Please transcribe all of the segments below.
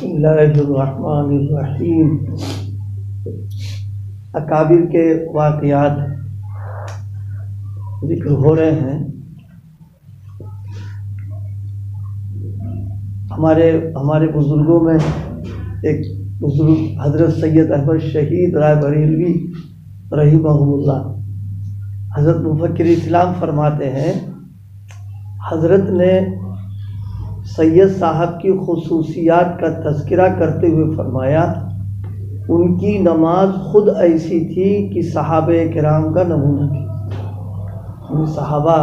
بسم اللہ الرحمن الرحیم۔ اکابر کے واقعات ذکر ہو رہے ہیں۔ ہمارے بزرگوں میں ایک بزرگ حضرت سید احمد شہید رائے بریلوی رحمہ اللہ، حضرت مفکر اسلام فرماتے ہیں، حضرت نے سید صاحب کی خصوصیات کا تذکرہ کرتے ہوئے فرمایا، ان کی نماز خود ایسی تھی کہ صحابہ کرام کا نمونہ تھی۔ صحابہ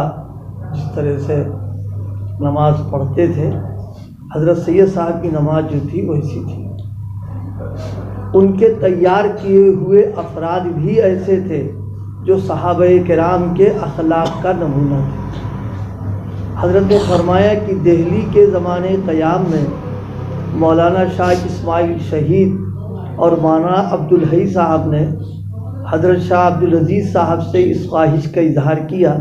جس طرح سے نماز پڑھتے تھے، حضرت سید صاحب کی نماز جو تھی ویسی تھی۔ ان کے تیار کیے ہوئے افراد بھی ایسے تھے جو صحابہ کرام کے اخلاق کا نمونہ تھے۔ حضرت نے فرمایا کہ دہلی کے زمانے قیام میں مولانا شاہ اسماعیل شہید اور مولانا عبدالحی صاحب نے حضرت شاہ عبدالعزیز صاحب سے اس خواہش کا اظہار کیا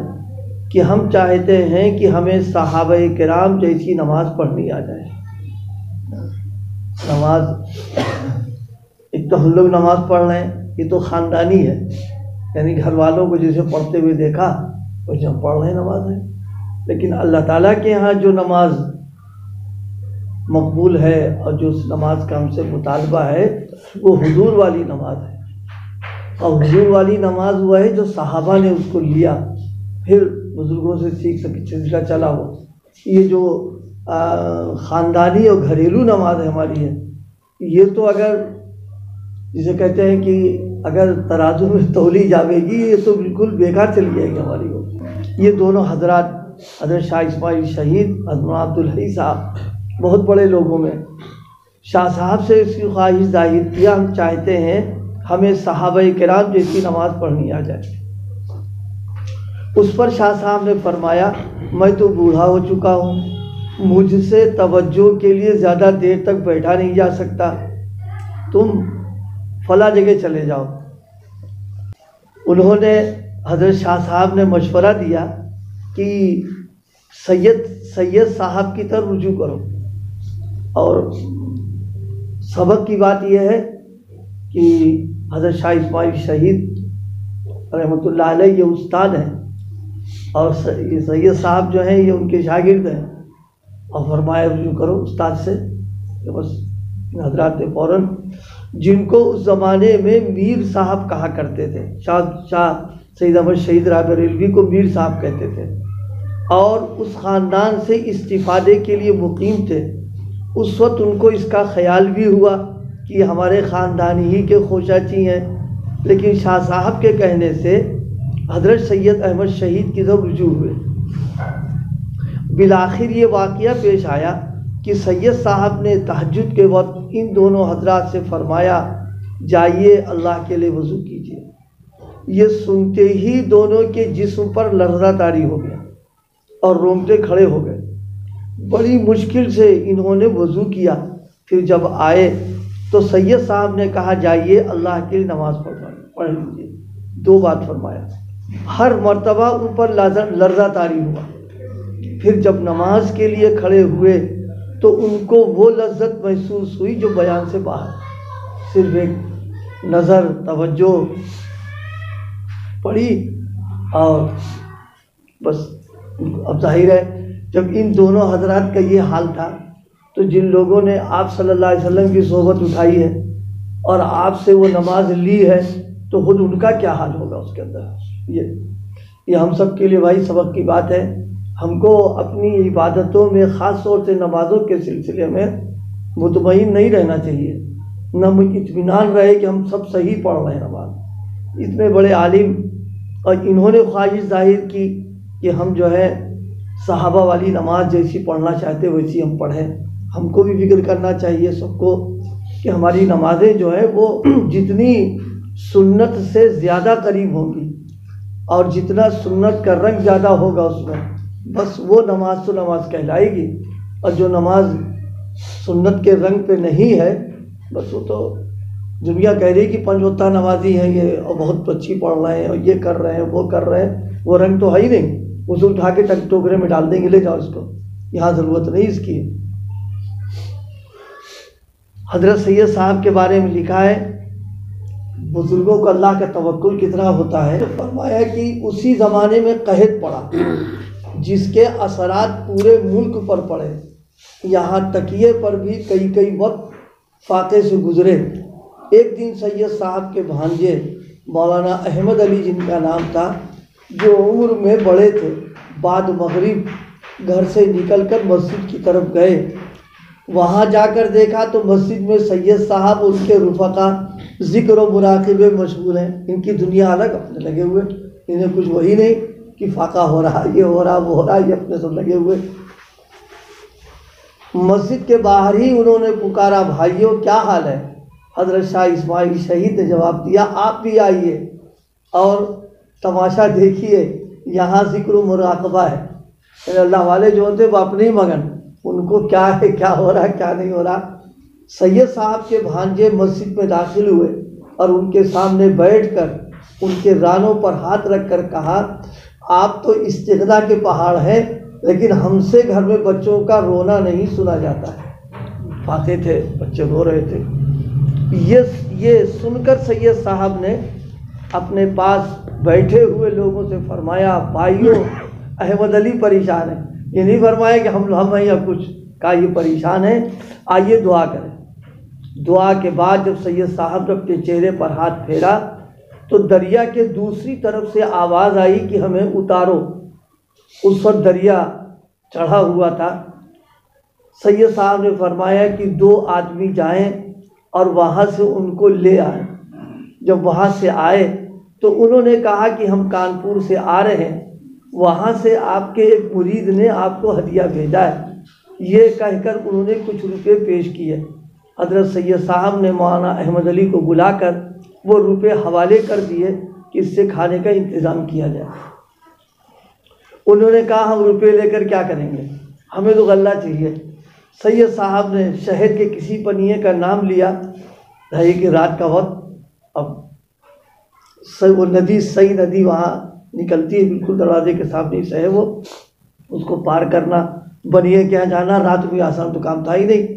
کہ ہم چاہتے ہیں کہ ہمیں صحابہ کرام جیسی نماز پڑھنی آ جائے۔ نماز ایک تو ہم لوگ نماز پڑھ رہے ہیں، یہ تو خاندانی ہے، یعنی گھر والوں کو جیسے پڑھتے ہوئے دیکھا ویسے ہم پڑھ رہے ہیں نماز ہے، لیکن اللہ تعالیٰ کے ہاں جو نماز مقبول ہے اور جو اس نماز کا ہم سے مطالبہ ہے وہ حضور والی نماز ہے، اور حضور والی نماز وہ ہے جو صحابہ نے اس کو لیا، پھر بزرگوں سے سیکھ سکے سلسلہ چلا ہو۔ یہ جو خاندانی اور گھریلو نماز ہماری ہے، یہ تو اگر جسے کہتے ہیں کہ اگر ترازو میں تولی جاوے گی یہ تو بالکل بیکار چلی جائے گی ہماری وہ۔ یہ دونوں حضرات حضرت شاہ اسماعیل شہید، حضرت عبدالحی صاحب بہت بڑے لوگوں میں، شاہ صاحب سے اس کی خواہش ظاہر کیا، ہم چاہتے ہیں ہمیں صحابہ کرام جیسی نماز پڑھنی آ جائے۔ اس پر شاہ صاحب نے فرمایا، میں تو بوڑھا ہو چکا ہوں، مجھ سے توجہ کے لیے زیادہ دیر تک بیٹھا نہیں جا سکتا، تم فلاں جگہ چلے جاؤ۔ انہوں نے حضرت شاہ صاحب نے مشورہ دیا کہ سید صاحب کی طرف رجوع کرو، اور سبق کی بات یہ ہے کہ حضرت شاہ اسماعیل شہید رحمۃ اللہ علیہ یہ استاد ہیں، اور یہ سید صاحب جو ہیں یہ ان کے شاگرد ہیں، اور فرمایا رجوع کرو استاد سے۔ کہ بس حضرات نے فوراً، جن کو اس زمانے میں میر صاحب کہا کرتے تھے، شاہ سید احمد شہید رائے بریلوی کو میر صاحب کہتے تھے، اور اس خاندان سے استفادے کے لیے مقیم تھے، اس وقت ان کو اس کا خیال بھی ہوا کہ ہمارے خاندان ہی کے خوشاچی ہیں، لیکن شاہ صاحب کے کہنے سے حضرت سید احمد شہید کی طرف رجوع ہوئے۔ بالآخر یہ واقعہ پیش آیا کہ سید صاحب نے تہجد کے وقت ان دونوں حضرات سے فرمایا، جائیے اللہ کے لیے وضو کیجیے۔ یہ سنتے ہی دونوں کے جسم پر لرزہ طاری ہو گیا اور رونگٹے کھڑے ہو گئے۔ بڑی مشکل سے انہوں نے وضو کیا، پھر جب آئے تو سید صاحب نے کہا، جائیے اللہ کے لیے نماز پڑھ لیجیے۔ دو بات فرمایا، ہر مرتبہ ان پر لرزہ طاری ہوا، پھر جب نماز کے لیے کھڑے ہوئے تو ان کو وہ لذت محسوس ہوئی جو بیان سے باہر، صرف ایک نظر توجہ پڑی، اور بس اب ظاہر ہے جب ان دونوں حضرات کا یہ حال تھا تو جن لوگوں نے آپ صلی اللہ علیہ وسلم کی صحبت اٹھائی ہے اور آپ سے وہ نماز لی ہے تو خود ان کا کیا حال ہوگا اس کے اندر۔ یہ ہم سب کے لیے بھائی سبق کی بات ہے۔ ہم کو اپنی عبادتوں میں خاص طور سے نمازوں کے سلسلے میں مطمئن نہیں رہنا چاہیے، نہ اطمینان رہے کہ ہم سب صحیح پڑھ رہے ہیں نماز۔ اتنے بڑے عالم، اور انہوں نے خواہش ظاہر کی کہ ہم جو ہے صحابہ والی نماز جیسی پڑھنا چاہتے ویسی ہم پڑھیں۔ ہم کو بھی فکر کرنا چاہیے سب کو کہ ہماری نمازیں جو ہے وہ جتنی سنت سے زیادہ قریب ہوں گی، اور جتنا سنت کا رنگ زیادہ ہوگا اس میں، بس وہ نماز تو نماز کہلائے گی، اور جو نماز سنت کے رنگ پہ نہیں ہے بس وہ تو دنیا کہہ رہی کہ پنج وقتہ نمازی ہیں یہ، اور بہت اچھی پڑھ رہے ہیں اور یہ کر رہے ہیں وہ کر رہے ہیں، وہ رنگ تو ہے ہی نہیں، اسے اٹھا کے ٹوکرے میں ڈال دیں گے، لے جاؤ اس کو، یہاں ضرورت نہیں اس کی۔ حضرت سید صاحب کے بارے میں لکھا ہے، بزرگوں کو اللہ کا توکل کتنا ہوتا ہے، فرمایا کہ اسی زمانے میں قحط پڑا جس کے اثرات پورے ملک پر پڑے، یہاں تکیے پر بھی کئی وقت فاقے سے گزرے۔ ایک دن سید صاحب کے بھانجے مولانا احمد علی جن کا نام تھا، جو عمر میں بڑے تھے، بعد مغرب گھر سے نکل کر مسجد کی طرف گئے۔ وہاں جا کر دیکھا تو مسجد میں سید صاحب اور ان کے رفقا ذکر و مراقبے مشغول ہیں، ان کی دنیا الگ، اپنے لگے ہوئے، انہیں کچھ وہی نہیں کہ فاقہ ہو رہا، یہ ہو رہا، وہ ہو رہا، یہ اپنے سب لگے ہوئے۔ مسجد کے باہر ہی انہوں نے پکارا، بھائیوں کیا حال ہے؟ حضرت شاہ اسماعیل شہید نے جواب دیا، آپ بھی آئیے اور تماشا دیکھیے، یہاں ذکر و مراقبہ ہے۔ یعنی اللہ والے جو ہوتے وہ اپنے مگن، ان کو کیا ہے، کیا ہو رہا ہے، کیا نہیں ہو رہا۔ سید صاحب کے بھانجے مسجد میں داخل ہوئے اور ان کے سامنے بیٹھ کر ان کے رانوں پر ہاتھ رکھ کر کہا، آپ تو استغنا کے پہاڑ ہیں، لیکن ہم سے گھر میں بچوں کا رونا نہیں سنا جاتا ہے۔ فاقے تھے، بچے رو رہے تھے۔ یہ سن کر سید صاحب نے اپنے پاس بیٹھے ہوئے لوگوں سے فرمایا، بھائیوں احمد علی پریشان ہے۔ یہ نہیں فرمایا کہ ہم ہیں یا کچھ، کہا یہ پریشان ہے، آئیے دعا کریں۔ دعا کے بعد جب سید صاحب نے اپنے چہرے پر ہاتھ پھیرا تو دریا کے دوسری طرف سے آواز آئی کہ ہمیں اتارو۔ اس وقت دریا چڑھا ہوا تھا۔ سید صاحب نے فرمایا کہ 2 آدمی جائیں اور وہاں سے ان کو لے آئیں۔ جب وہاں سے آئے تو انہوں نے کہا کہ ہم کانپور سے آ رہے ہیں، وہاں سے آپ کے ایک مرید نے آپ کو ہدیہ بھیجا ہے۔ یہ کہہ کر انہوں نے کچھ روپے پیش کیے۔ حضرت سید صاحب نے مولانا احمد علی کو بلا کر وہ روپے حوالے کر دیے کہ اس سے کھانے کا انتظام کیا جائے۔ انہوں نے کہا ہم روپے لے کر کیا کریں گے، ہمیں تو غلہ چاہیے۔ سید صاحب نے شہر کے کسی پنیے کا نام لیا، ہے کہ رات کا وقت، اب وہ ندی، صحیح ندی وہاں نکلتی ہے، بالکل دروازے کے سامنے سے ہے، وہ اس کو پار کرنا، بنیے کے یہاں جانا رات میں آسان تو کام تھا ہی نہیں۔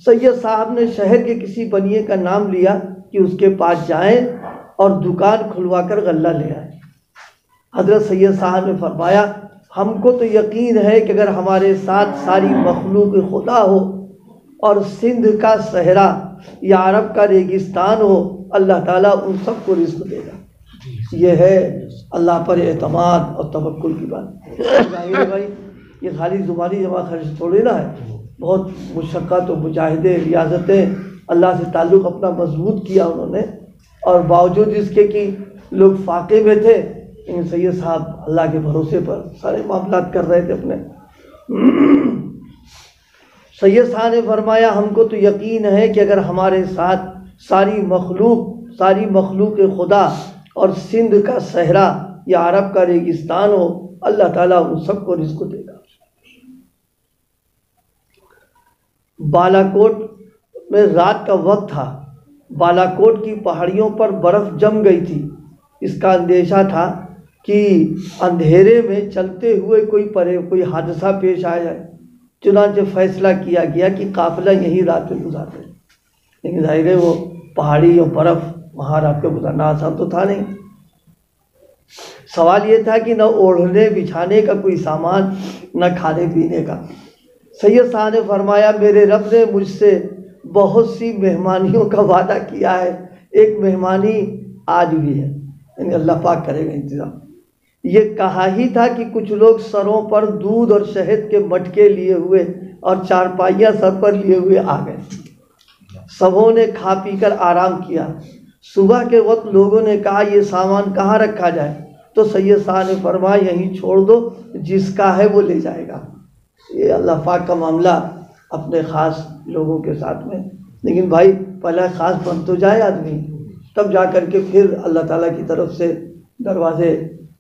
سید صاحب نے شہر کے کسی بنیے کا نام لیا کہ اس کے پاس جائیں اور دکان کھلوا کر غلہ لے آئیں۔ حضرت سید صاحب نے فرمایا، ہم کو تو یقین ہے کہ اگر ہمارے ساتھ ساری مخلوق خدا ہو اور سندھ کا صحرا یا عرب کا ریگستان ہو، اللہ تعالیٰ ان سب کو رزق دے گا۔ یہ ہے اللہ پر اعتماد اور توکل کی بات۔ بھائی یہ خالی زبانی جمع خرچ تھوڑی نہ ہے، بہت مشقت و مجاہدے، ریاضتیں، اللہ سے تعلق اپنا مضبوط کیا انہوں نے، اور باوجود اس کے کہ لوگ فاقے میں تھے، لیکن سید صاحب اللہ کے بھروسے پر سارے معاملات کر رہے تھے اپنے۔ سید صاحب نے فرمایا، ہم کو تو یقین ہے کہ اگر ہمارے ساتھ ساری مخلوق خدا اور سندھ کا صحرا یا عرب کا ریگستان ہو، اللہ تعالیٰ ان سب کو رزق دے گا۔ بالا کوٹ میں رات کا وقت تھا، بالا کوٹ کی پہاڑیوں پر برف جم گئی تھی۔ اس کا اندیشہ تھا کہ اندھیرے میں چلتے ہوئے کوئی حادثہ پیش آ جائے، چنانچہ فیصلہ کیا گیا کہ قافلہ یہیں رات میں گزار دے۔ لیکن ظاہر ہے وہ پہاڑی اور برف، وہاں رات کو گزارنا آسان تو تھا نہیں۔ سوال یہ تھا کہ نہ اوڑھنے بچھانے کا کوئی سامان، نہ کھانے پینے کا۔ سید صاحب نے فرمایا، میرے رب نے مجھ سے بہت سی مہمانیوں کا وعدہ کیا ہے، ایک مہمانی آج بھی ہے، یعنی اللہ پاک کرے گا انتظام۔ یہ کہا ہی تھا کہ کچھ لوگ سروں پر دودھ اور شہد کے مٹکے لیے ہوئے اور چارپائیاں سر پر لیے ہوئے آ گئے۔ سبوں نے کھا پی کر آرام کیا۔ صبح کے وقت لوگوں نے کہا یہ سامان کہاں رکھا جائے، تو سید صاحب نے فرمایا یہیں چھوڑ دو، جس کا ہے وہ لے جائے گا۔ یہ اللہ پاک کا معاملہ اپنے خاص لوگوں کے ساتھ میں، لیکن بھائی پہلا خاص بن تو جائے آدمی، تب جا کر کے پھر اللہ تعالیٰ کی طرف سے دروازے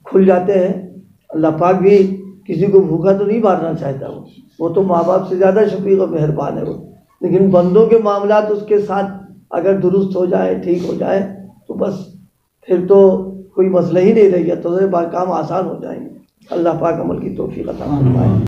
کھل جاتے ہیں۔ اللہ پاک بھی کسی کو بھوکا تو نہیں مارنا چاہتا، وہ تو ماں باپ سے زیادہ شفیق و مہربان ہے وہ، لیکن بندوں کے معاملات اس کے ساتھ اگر درست ہو جائے، ٹھیک ہو جائے، تو بس پھر تو کوئی مسئلہ ہی نہیں رہ گیا، تو کام آسان ہو جائیں گے۔ اللہ پاک عمل کی توفیق عطا فرمائے۔